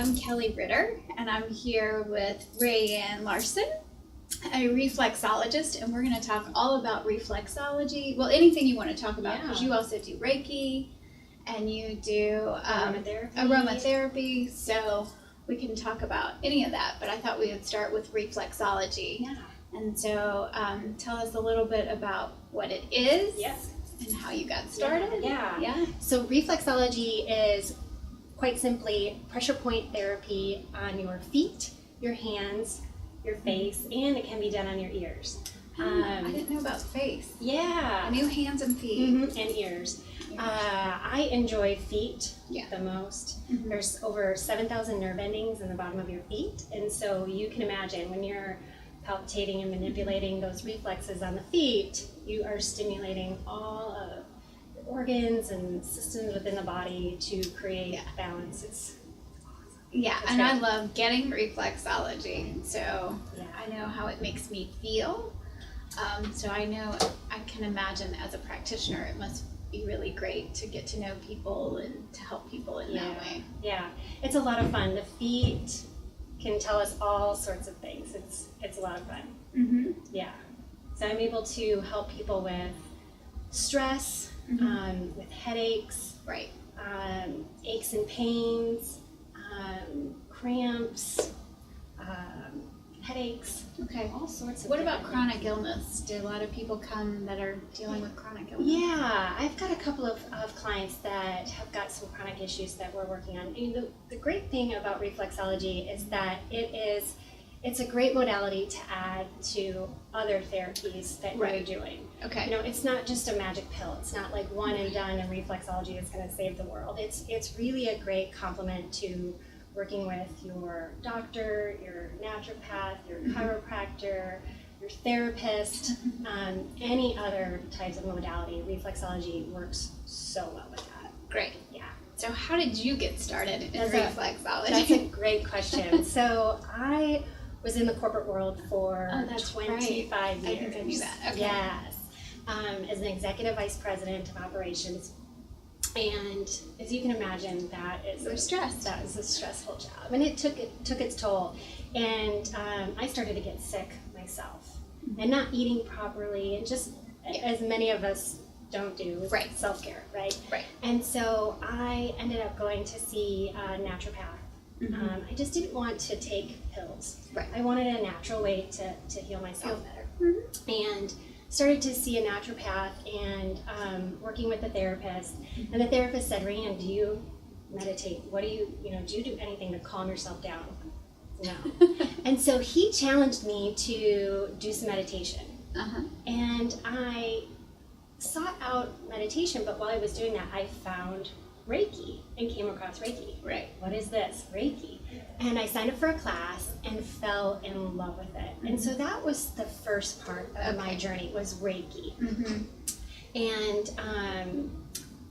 I'm Kelli Ritter, and I'm here with Rayann Larsen, a reflexologist, and we're going to talk all about reflexology. Well, anything you want to talk about, because you also do Reiki, and you do aromatherapy, so we can talk about any of that, but I thought we would start with reflexology. Yeah. And so tell us a little bit about what it is and how you got started. Yeah. So reflexology is quite simply pressure point therapy on your feet, your hands, your face, and it can be done on your ears. I didn't know about face. Yeah. I knew hands and feet. And ears. I enjoy feet the most. There's over 7,000 nerve endings in the bottom of your feet, and so you can imagine when you're palpitating and manipulating those reflexes on the feet, you are stimulating all of the organs and systems within the body to create balance. It's and I love getting reflexology, so I know how it makes me feel. So I can imagine as a practitioner it must be really great to get to know people and to help people in that way. Yeah, it's a lot of fun. The feet can tell us all sorts of things. It's a lot of fun. Yeah. So I'm able to help people with stress, with headaches, aches and pains, cramps, headaches. Okay. All sorts of What about things. chronic illness? Do a lot of people come that are dealing with chronic illness? Yeah, I've got a couple of clients that have got some chronic issues that we're working on. And the great thing about reflexology is that it's a great modality to add to other therapies that you're doing. Okay. You know, it's not just a magic pill. It's not like one and done and reflexology is going to save the world. It's really a great complement to working with your doctor, your naturopath, your chiropractor, your therapist, any other types of modality. Reflexology works so well with that. Great. Yeah. So how did you get started in reflexology? That's a great question. So I was in the corporate world for 25 years. I think I knew that. Okay. Yes. As an executive vice president of operations. And as you can imagine, that is a stressful job, and it took its toll. And I started to get sick myself, and not eating properly, and just as many of us don't do self-care, right? And so I ended up going to see a naturopath. I just didn't want to take pills. I wanted a natural way to heal myself better, and started to see a naturopath and working with a therapist. And the therapist said, "Rayann, do you meditate? What do you do anything to calm yourself down?" No. And so he challenged me to do some meditation. And I sought out meditation, but while I was doing that, I found Reiki and came across Reiki. What is this? Reiki. And I signed up for a class and fell in love with it. And so that was the first part of my journey, was Reiki. And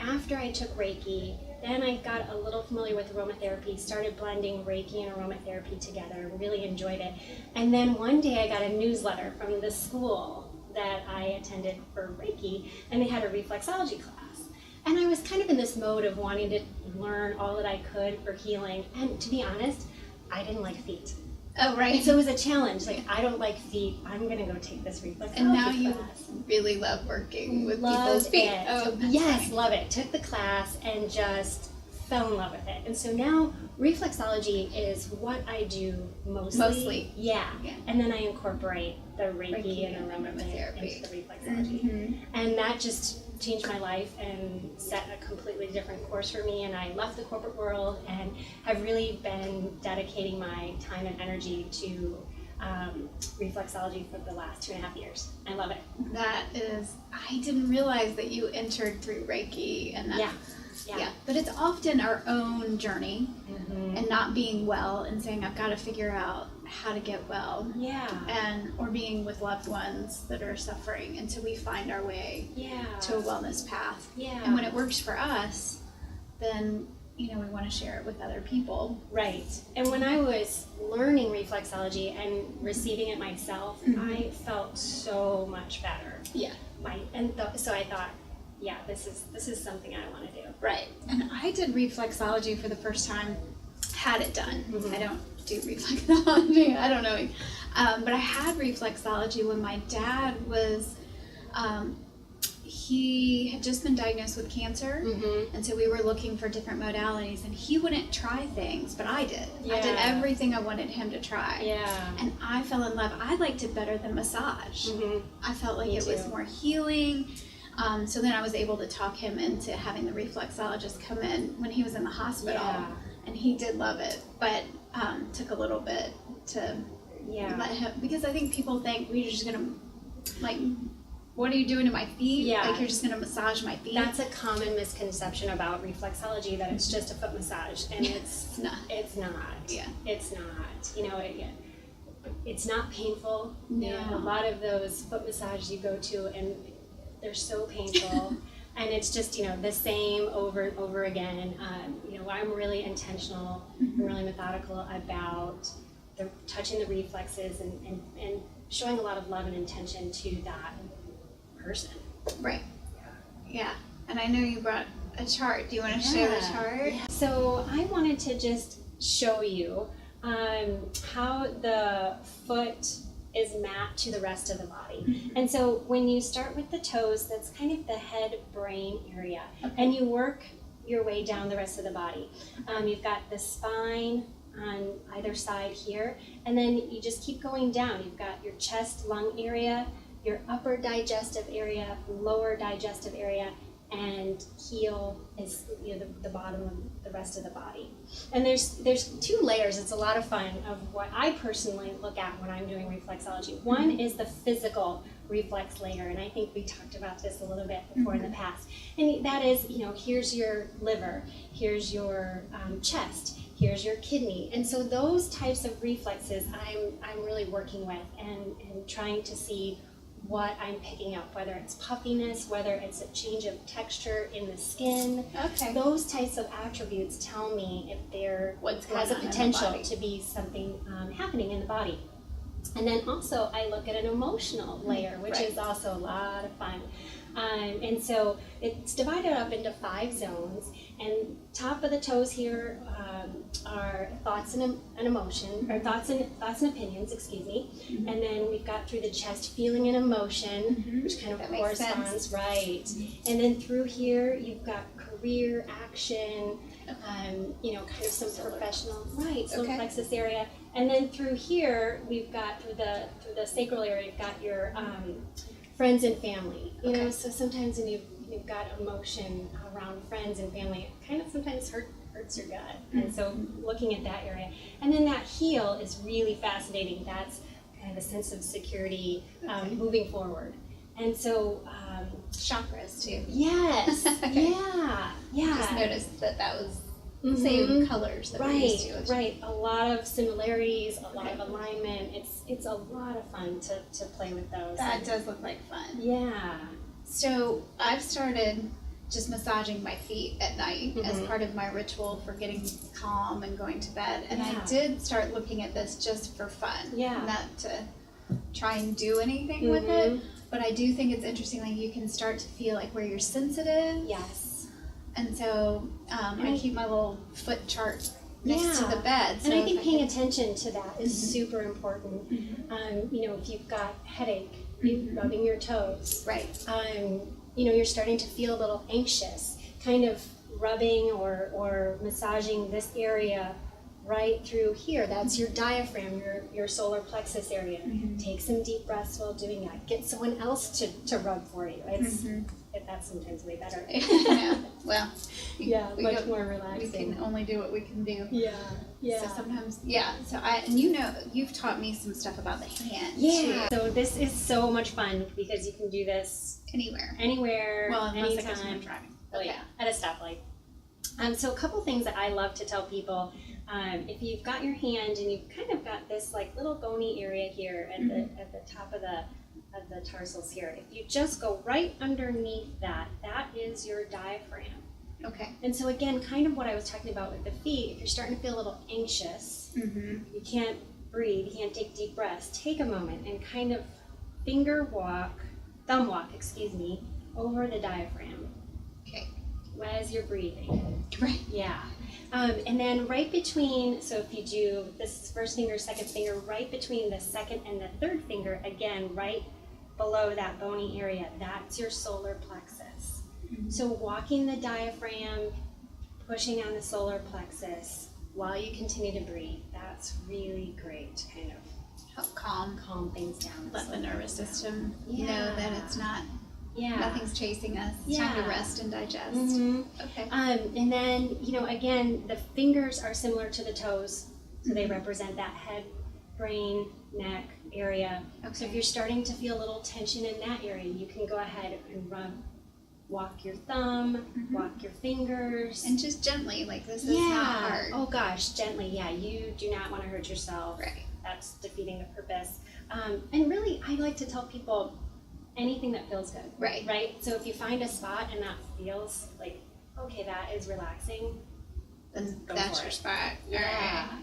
after I took Reiki, then I got a little familiar with aromatherapy, started blending Reiki and aromatherapy together, really enjoyed it. And then one day I got a newsletter from the school that I attended for Reiki, and they had a reflexology class. And I was kind of in this mode of wanting to learn all that I could for healing. And to be honest, I didn't like feet. Oh, right. And so it was a challenge. Like, I don't like feet. I'm going to go take this reflexology And now class. you really love working with people's feet. Oh, yes, love it. Took the class and just fell in love with it. And so now reflexology is what I do mostly. Yeah. And then I incorporate the Reiki and aromatherapy into the reflexology. And that just changed my life and set a completely different course for me. And I left the corporate world and have really been dedicating my time and energy to reflexology for the last 2.5 years. I love it. I didn't realize that you entered through Reiki and that. Yeah, but it's often our own journey and not being well and saying, I've got to figure out how to get well. Or being with loved ones that are suffering until we find our way to a wellness path. And when it works for us, then we want to share it with other people. And when I was learning reflexology and receiving it myself, I felt so much better. So I thought, this is something I want to do. And I did reflexology for the first time had it done. I don't do reflexology. I don't know. But I had reflexology when my dad was, he had just been diagnosed with cancer, and so we were looking for different modalities, and he wouldn't try things, but I did. I did everything I wanted him to try. And I fell in love. I liked it better than massage. I felt like it was more healing. So then I was able to talk him into having the reflexologist come in when he was in the hospital, and he did love it, but took a little bit to let him, because I think people think we're just gonna, like, what are you doing to my feet? Like, you're just gonna massage my feet. That's a common misconception about reflexology, that it's just a foot massage, and it's not. It's not. It's not. You know, it's not painful. No. You know, a lot of those foot massages you go to, and they're so painful. And it's just, you know, the same over and over again. You know, I'm really intentional, I'm really methodical about touching the reflexes and showing a lot of love and intention to that person. Right. Yeah. And I know you brought a chart. Do you want to show the chart? So I wanted to just show you how the foot is mapped to the rest of the body. And so when you start with the toes, that's kind of the head brain area, and you work your way down the rest of the body. You've got the spine on either side here, and then you just keep going down. You've got your chest, lung area, your upper digestive area, lower digestive area, and heel is, you know, the bottom of the rest of the body. And there's two layers. It's a lot of fun of what I personally look at when I'm doing reflexology. One is the physical reflex layer, and I think we talked about this a little bit before in the past. And that is, you know, here's your liver, here's your chest, here's your kidney. And so those types of reflexes I'm really working with and trying to see what I'm picking up, whether it's puffiness, whether it's a change of texture in the skin. Those types of attributes tell me if there has a potential to be something happening in the body. And then also I look at an emotional layer, which is also a lot of fun. And so it's divided up into 5 zones, and top of the toes here are thoughts and emotion, or thoughts and opinions, excuse me. And then we've got through the chest, feeling and emotion, which kind of corresponds, right. And then through here you've got career, action, you know, kind of some professional, solar plexus area. And then through here we've got through the sacral area, you've got your friends and family. You know, so sometimes when you've got emotion around friends and family, it kind of sometimes hurts your gut. And so looking at that area. And then that heel is really fascinating. That's kind of a sense of security, moving forward. And so chakras too. Yes. Yeah. Just noticed that was the same colors that we used to. Right. A lot of similarities, a lot of alignment. It's a lot of fun to play with those. That does look like fun. Yeah. So I've started just massaging my feet at night as part of my ritual for getting calm and going to bed. And I did start looking at this just for fun, not to try and do anything with it. But I do think it's interesting, like you can start to feel like where you're sensitive. Yes. And so I keep my little foot chart next to the bed. So and I think paying attention to that is super important. You know, if you've got headache, rubbing your toes. Right. You know, you're starting to feel a little anxious, kind of rubbing or massaging this area right through here. That's your diaphragm, your solar plexus area. Take some deep breaths while doing that. Get someone else to rub for you. That's sometimes way better. Well, much more relaxing. We can only do what we can do. Yeah. So sometimes, so and you know, you've taught me some stuff about the hand. Yeah. So this is so much fun because you can do this anywhere, well, unless anytime. I guess when I'm driving. At a stoplight. So a couple things that I love to tell people, if you've got your hand and you've kind of got this like little bony area here at the top of the tarsals here, if you just go right underneath that is your diaphragm. And so again, kind of what I was talking about with the feet, if you're starting to feel a little anxious, you can't breathe, you can't take deep breaths, take a moment and kind of thumb walk, over the diaphragm. As you're breathing. Right. Yeah. And then right between, so if you do this first finger, second finger, right between the second and the third finger, again, right below that bony area, that's your solar plexus. Mm-hmm. So walking the diaphragm, pushing on the solar plexus while you continue to breathe, that's really great to kind of help calm things down. Let the nervous system know that it's not, nothing's chasing us. It's time to rest and digest. Mm-hmm. Okay. And then, again, the fingers are similar to the toes, so they represent that head, brain, neck area. Okay. So if you're starting to feel a little tension in that area, you can go ahead and walk your thumb, walk your fingers. And just gently, like this is not hard. Oh gosh, gently, you do not want to hurt yourself. Right. That's defeating the purpose. And really, I like to tell people anything that feels good. Right? So if you find a spot and that feels like, okay, that is relaxing, then that's your spot. Yeah.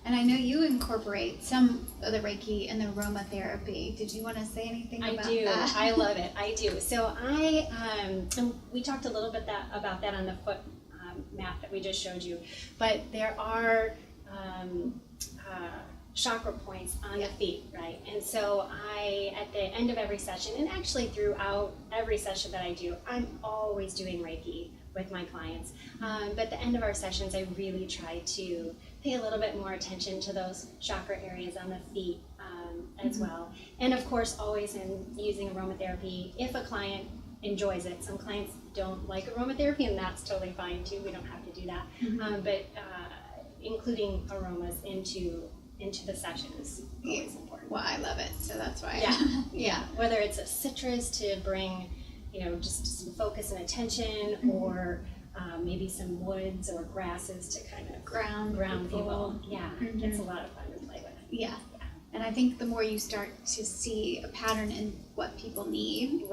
And I know you incorporate some of the Reiki and the aromatherapy. Did you want to say anything about that? I love it. I do. So we talked a little bit about that on the foot map that we just showed you, but there are chakra points on the feet, right? And so at the end of every session, and actually throughout every session that I do, I'm always doing Reiki with my clients. But at the end of our sessions, I really try to pay a little bit more attention to those chakra areas on the feet as well. And of course, always in using aromatherapy, if a client enjoys it. Some clients don't like aromatherapy, and that's totally fine too. We don't have to do that. But including aromas into the session is always important. Well, I love it, so that's why. Yeah. Whether it's a citrus to bring, just some focus and attention, or maybe some woods or grasses to kind of ground people. Yeah, it's a lot of fun to play with. Yeah. And I think the more you start to see a pattern in what people need,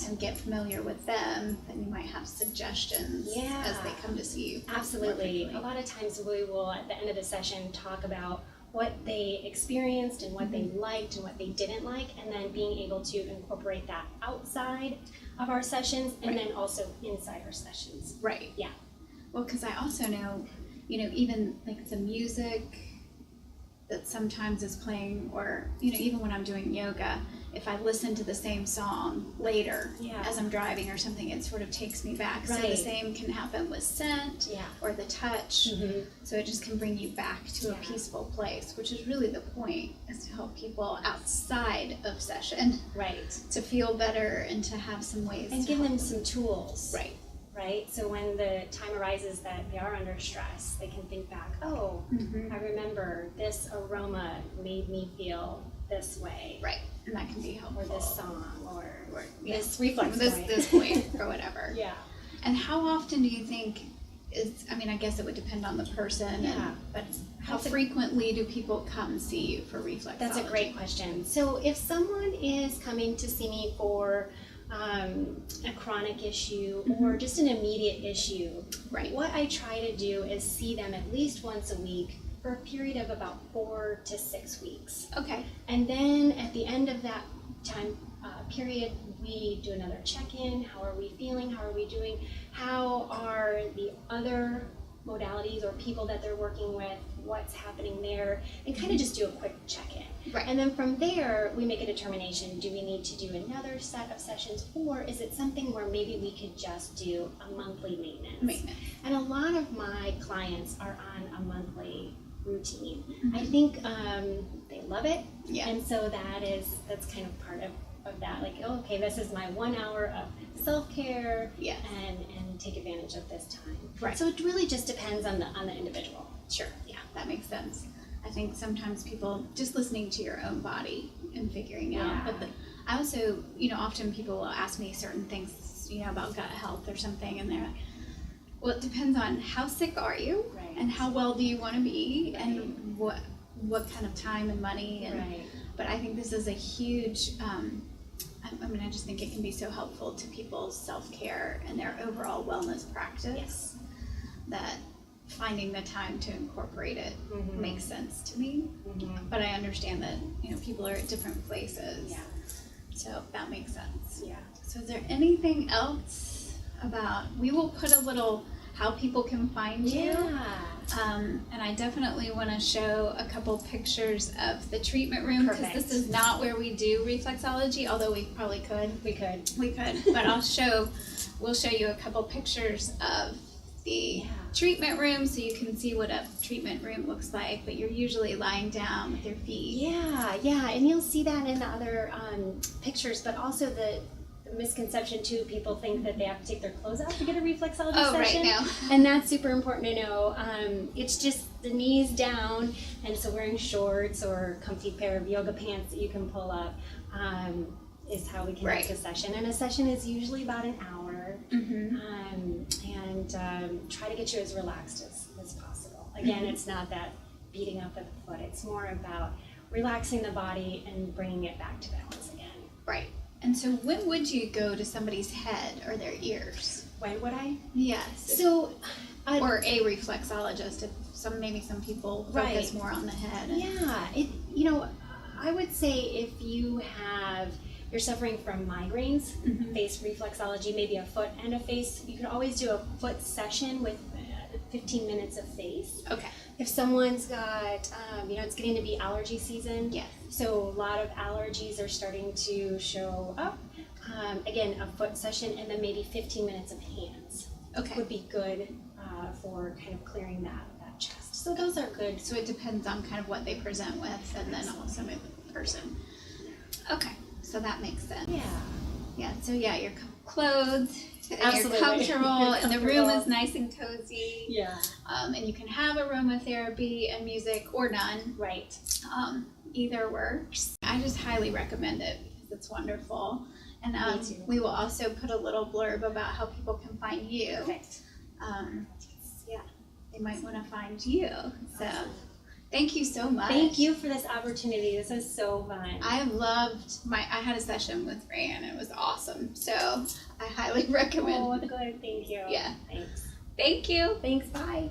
and get familiar with them, then you might have suggestions as they come to see you. Absolutely. A lot of times we will, at the end of the session, talk about what they experienced and what they liked and what they didn't like, and then being able to incorporate that outside of our sessions and then also inside our sessions. Right. Yeah. Well, because I also know, even like the music that sometimes is playing, or even when I'm doing yoga, if I listen to the same song later as I'm driving or something, it sort of takes me back. So the same can happen with scent or the touch. So it just can bring you back to a peaceful place, which is really the point, is to help people outside of session to feel better and to have some ways and to give them some tools. Right. So when the time arises that they are under stress, they can think back, I remember this aroma made me feel this way. Right. And that can be helpful. Or this song, or this reflex point. This point, or whatever. Yeah. And how often do you think I guess it would depend on the person, but how frequently do people come see you for reflexology? That's a great question. So if someone is coming to see me for a chronic issue or just an immediate issue, what I try to do is see them at least once a week for a period of about 4 to 6 weeks. Okay. And then at the end of that time period, we do another check-in. How are we feeling? How are we doing? How are the other modalities or people that they're working with? What's happening there? And kind of just do a quick check-in. And then from there, we make a determination. Do we need to do another set of sessions, or is it something where maybe we could just do a monthly maintenance? And a lot of my clients are on a monthly routine. I think they love it, and so that's kind of part of that. Like, okay, this is my 1 hour of self-care, and take advantage of this time. So it really just depends on the individual. Sure. Yeah, that makes sense. I think sometimes people just listening to your own body and figuring out. But I also, often people will ask me certain things, about gut health or something, and they're like, well, it depends on how sick are you, and how well do you want to be, and what kind of time and money. And but I think this is a huge. I just think it can be so helpful to people's self-care and their overall wellness practice that finding the time to incorporate it makes sense to me. But I understand that, people are at different places. So that makes sense. So is there anything else about, we will put a little how people can find you. Yeah. And I definitely want to show a couple pictures of the treatment room, because this is not where we do reflexology, although we probably could. We could. But we'll show you a couple pictures of the treatment room so you can see what a treatment room looks like, but you're usually lying down with your feet. Yeah, and you'll see that in the other pictures, but also the misconception too, people think that they have to take their clothes off to get a reflexology session. Right now. And that's super important to know. It's just the knees down, and so wearing shorts or a comfy pair of yoga pants that you can pull up is how we conduct a session. And a session is usually about an hour. And try to get you as relaxed as possible. Again, it's not that beating up at the foot. It's more about relaxing the body and bringing it back to balance again. Right. And so when would you go to somebody's head or their ears? When would I? Yes. So, or a reflexologist, if maybe some people focus more on the head. I would say if you're suffering from migraines, face reflexology, maybe a foot and a face, you could always do a foot session with 15 minutes of face. Okay. If someone's got, it's getting to be allergy season. Yes. So a lot of allergies are starting to show up. Again, a foot session, and then maybe 15 minutes of hands. Okay. Would be good for kind of clearing that chest. So those are good. So it depends on kind of what they present with, and then also maybe the person. Okay. So that makes sense. Yeah. So you're clothed, and you're comfortable, and the room is nice and cozy. Yeah. And you can have aromatherapy and music or none. Right. Either works. I just highly recommend it because it's wonderful. And Me too. We will also put a little blurb about how people can find you. Perfect. They might want to find you. So. Thank you so much. Thank you for this opportunity. This is so fun. I had a session with Rayann. It was awesome. So I highly recommend. Oh, good. Thank you. Yeah. Thanks. Thank you. Thanks. Bye.